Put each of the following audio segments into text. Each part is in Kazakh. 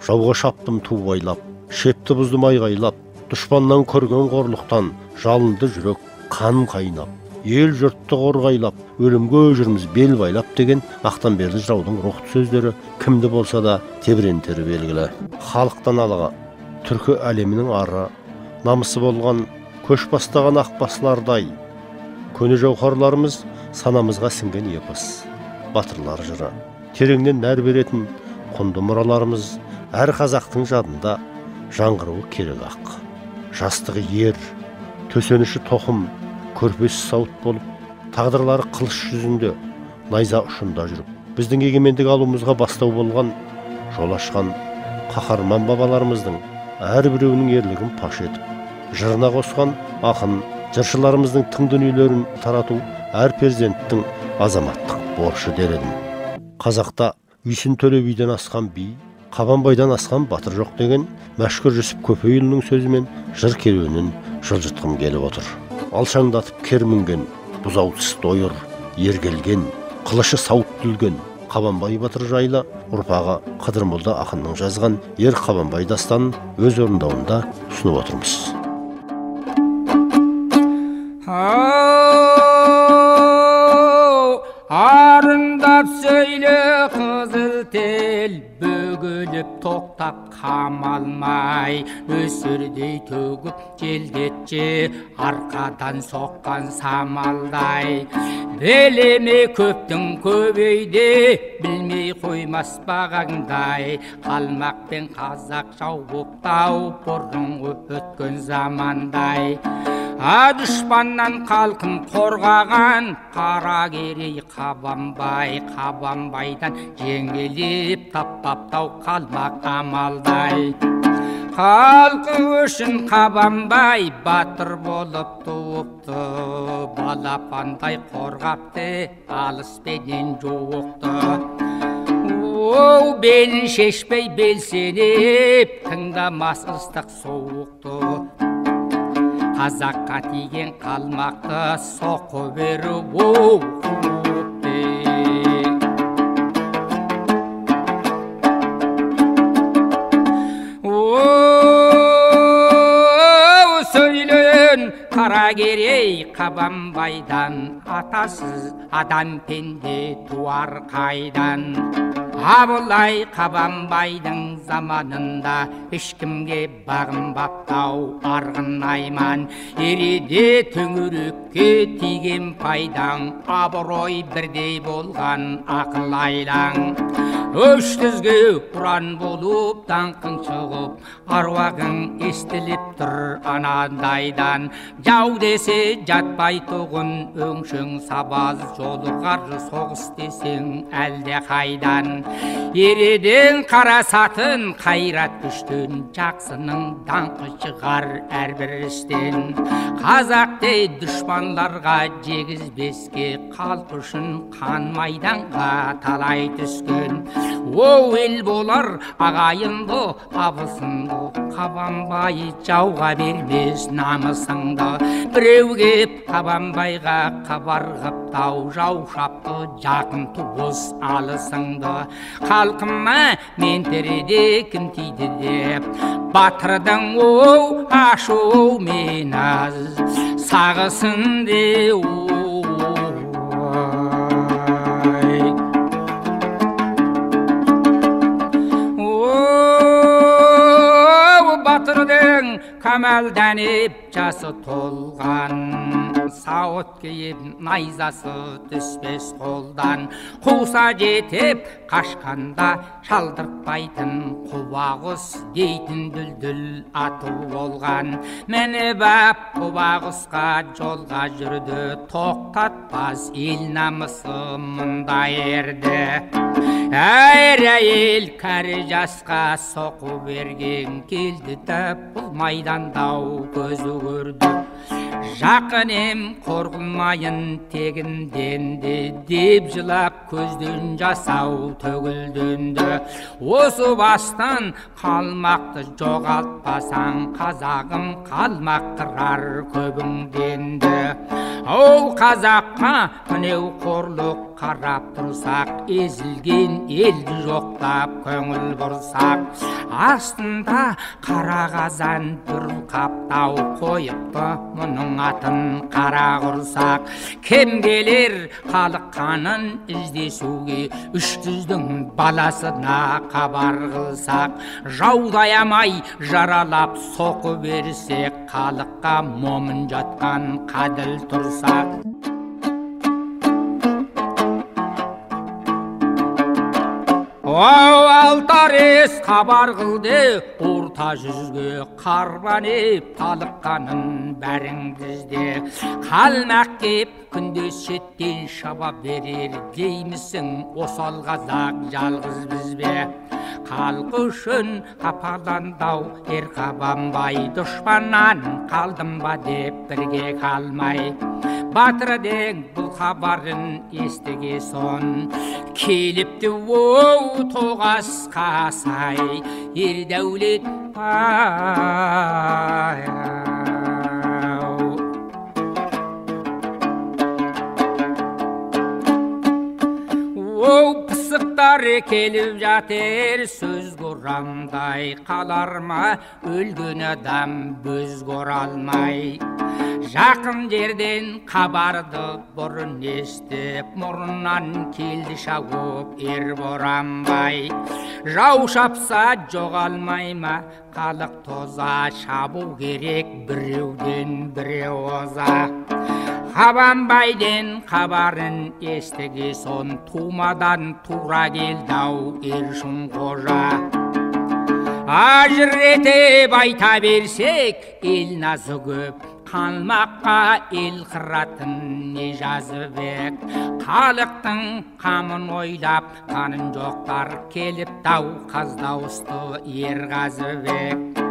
Жауға шаптым ту байлап, шепті бұздым айғайлап, дұшпаннан көрген қорлықтан жалынды жүрек қан қайнап, ел жұртты қорғайлап, өлімге жүрміз бел байлап деген Ақтанберді жыраудың рухты сөздері кімді болса да тебірентері белгілі. Халықтан алға, түркі әлемінің ары, намысы болған көш бастаған ақбасылардай, көне жауһарларымыз санамызға сіңген епос, батырлар жыры. Тереңнен нәр беретін құнды мұраларымыз әр қазақтың жадында жаңғыруы керек ақ. Жастығы ер, төсеніші тоқым, көрпесі сауыт болып, тағдырлары қылыш жүзінде, найза ұшында жүріп, біздің егемендік алуымызға бастау болған, жол ашқан қаһарман бабаларымыздың әрбіреуінің ерлігін паш етіп, жырына қосқан ақын, жыршыларымыздың тың дүниелерін тарату әр перзенттің азаматтық борышы дер едім. Қазақта Үйсін Төле биден асқан би, Қабанбайдан асқан батыр жоқ деген мәшһүр Жүсіп Көпейұлының сөзімен жыр керуенін жылжытқым келіп отыр. Алшаңдатып кер мінген, бұзаусыз дойыр, ергелген, қылышы сауыт дүлген Қабанбай батыр жайлы ұрпағы Қыдырмолда ақынның жазған Ер Қабанбай дастанын өз орындауында ұсынып отырмыз. Арындап сөйле қызыл тел, бөгіліп тоқтап қамалмай, өсірдей төгіп желдетші арқадан соққан самалдай. Белеме көптің көбейде, білмей қоймас бағаңдай, қалмақ пен қазақ жау боқтау бұрынғы өткен замандай. Дұшпаннан қалқын қорғаған Қаракерей Қабанбай, Қабанбайдан жеңіліп тап-таптау қалмақ амалдай. Халқы үшін Қабанбай батыр болып туыпты, балапандай қорғапты, алыспенен жоқты. Белін шешпей белсеніп, тыңдамас ыстық соғықты. Қазаққа тиген қалмақты соқы беріп өппе. Сөйлен Қаракерей Қабанбайдан, атасыз адам пенде туар қайдан. Абылай Қабанбайдың заманында ешкімге бағынбаптау арғын айман. Ереде төңірекке тиген пайдаң, абырой бірдей болған ақыл айлаң. Өштізге ұран болып даңқың шығып, аруағың естіліп тұр анандайдан. Жау десе жатпай тұғын, өңшің сабаз жолығар, соғыс десең әлде қайдан. Ереден қарасатын қайрат күштен, жақсының даңқы шығар әрбір істен. Қазақтай дұшпанларға жегізбеске, қалқы үшін қан майданға талай түскен. О ел болар ағайынды абысынды, Қабанбай жауға бермес намысыңды. Біреу кеп Қабанбайға хабар қыптау, жау шапты жақын туыс алысыңды. Халқыма мен тереде кім тиді деп, батырдың оу ашу мен аз сағысын де батырдың камалданып жасы толған, сауыт киіп найзасы түспес қолдан. Қуса жетіп қашқанда шалдыртпайтын Құбағұс дейтін дүлдүл аты болған. Міне бап Құбағұсқа жолға жүрді, тоқтатпас ел намысы мұнда ерді. Әр әйел кәрі жасқа соқу берген, келді тәп бұл майдандау көзі көрді. Жақынем қорғылмайын тегінденді, деп жылап көзден жасау төгілденді. Осы бастан қалмақты жоғалтпасаң, қазағым қалмақтырар көбіңденді. Ол қазаққа мінеу қорлық қарап тұрсақ, езілген елді жоқтап көңіл бұрсақ, астында қара қазан бір қаптау қойыпты, мұның атын қара құрсақ. Кем келер халық қанын іздесуге, 300-дің баласына хабар қылсақ, жаудаямай жаралап соқы берсек, халыққа момын жатқан қаділ тұрсақ. Алтарес хабар қылды, орта жүзге қарбанеп, талыққанын бәріңдізде. Қалмақ кеп, күндес шеттен шаба берер, деймісің осал қазақ жалғыз бізбе. Халқы үшін қапаландау ер қабанбай, дұшпаннан қалдым ба деп бірге қалмай. Батырдың бұл хабарын естіге сон, келіпті оу тоғасқа сай, ер дәулет оу пысықтар келіп жатыр, сөз құрамдай қалар ма, өлген адам бөз көралмай. Жақын жерден хабарды бұрын естіп, мұрыннан келді шауып ер боранбай. Жау шапса жоғалмай ма, халық тоза, шабу керек біреуден біреу оза. Қабанбайден хабарын естіге сон, тумадан тура келдау Ершін қожа. Ажыретіп айта берсек, ел назы көп, қалмаққа ел қыратын не жазыбек. Халықтың қамын ойлап, қанын жоқтар келіп дау, қаздауысты ер қазыбек.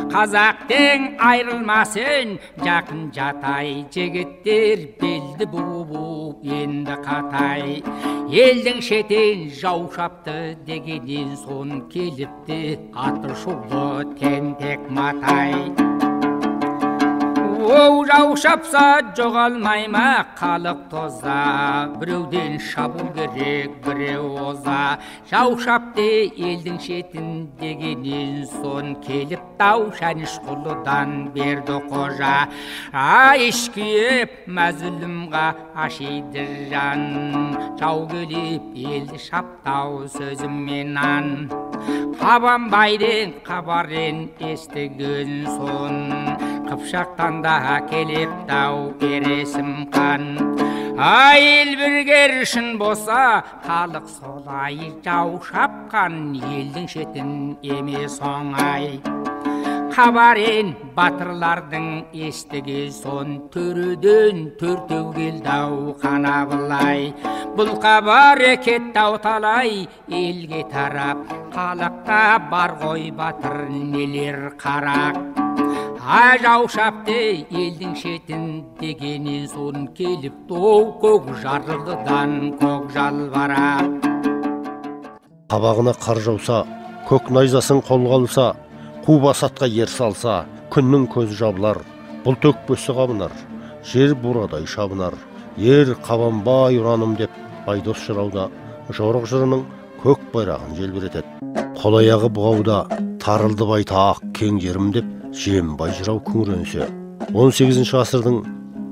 Қазақтың айрылмасын жақын жатай, жігіттер белді буып енді қатай. Елдің шетен жау шапты дегеннен сон, келіпті аты шулы тентек матай. Оу жау шапса жоғалмай ма, халық тоза, біреуден шабу керек біреу оза. Жау шапты елдің шетін дегеннен сон, келіп дау Шәнішқұлыдан берді қожа. Ешкиіп мәзілімға ашиды жан, жау келіп елді шаптау сөзіммен ан. Қабанбайдың хабарын естіген сон, Қыпшақтан да келіп дау бересім қан. Ел біргер үшін болса, халық солай жау шапқан, елдің шетін емес оңай. Хабарын батырлардың естіге сон, төреден төртеу келдау қанабылай. Бұл хабар кеттау талай, елге тарап, халыққа бар ғой батыр нелер қарақ. Жау шапты елдің шетін дегенен сон, келіп тоу көк жарылыдан көк жалбара. Қабағына қар жауса, көк найзасын қолға алса, қу басатқа ер салса, күннің көзі жабылар, бұл төкпесі қабынар, жер бурадай шабынар. Ер Қабанбай ұраным деп Айдос жырауда жорық жырының көк байрағын желбіретеді. Қол аяғы бұғауда тарылды байтақ кең жерім деп Жиенбай жырау күңіренсе, 18 ғасырдың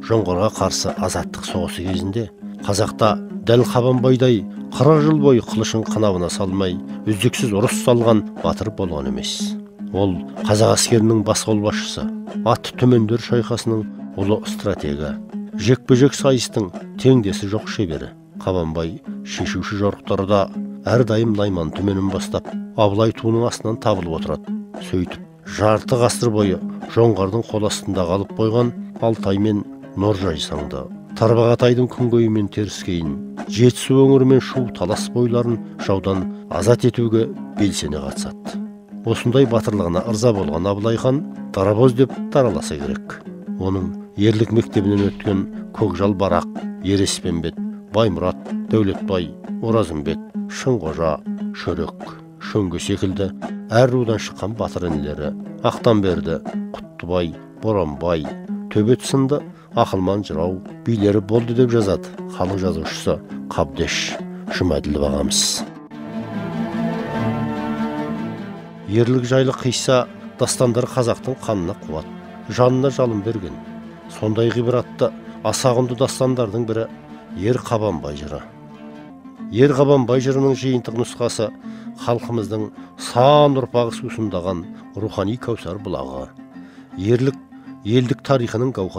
жоңғарға қарсы азаттық соғысы кезінде қазақта дәл Қабанбайдай 40 жыл бойы қылышын қынабына салмай, үздіксіз ұрыс салған батыр болған емес. Ол қазақ әскерінің бас қолбасшысы, ат түмендер шайқасының ұлы стратегі, жекпе-жек сайыстың теңдесі жоқ шебері. Қабанбай шешуші жорықтарда әрдайым Найман түменін бастап, Абылай туының астынан табылып отырады. Сөйтіп, жарты ғасыр бойы жоңғардың қол астында қалып қойған Алтай мен Нұржайсаңды, Тарбағатайдың күнгейі мен Теріскейін, Жетісу өңірі мен Шу талас бойларын жаудан азат етуге белсене қатысады. Осындай батырлығына ырза болған Абылай хан дарабоз деп дараласа керек. Оның ерлік мектебінен өткен Көкжал Барақ, Ереспенбет, Баймұрат, Дәулетбай, Оразымбет, Шыңғожа, Шөрек, Шөңге секілді әр рудан шыққан батыр інілері Ақтанберді, Құттыбай, Боранбай, төбет сынды ақылман жырау билері болды деп жазады халық жазушысы Қабдеш Жұмаділов ағамыз. Ерлік жайлы қисса дастандар қазақтың қанына қуат, жанына жалын берген. Сондай ғибратты аса құнды дастандардың бірі Ер Қабанбай жыры. Ер Қабанбай жырының жиынтық нұсқасы халқымыздың сан ұрпағы сусындаған рухани кәусар бұлағы. Ерлік елдік тарихының гауһары.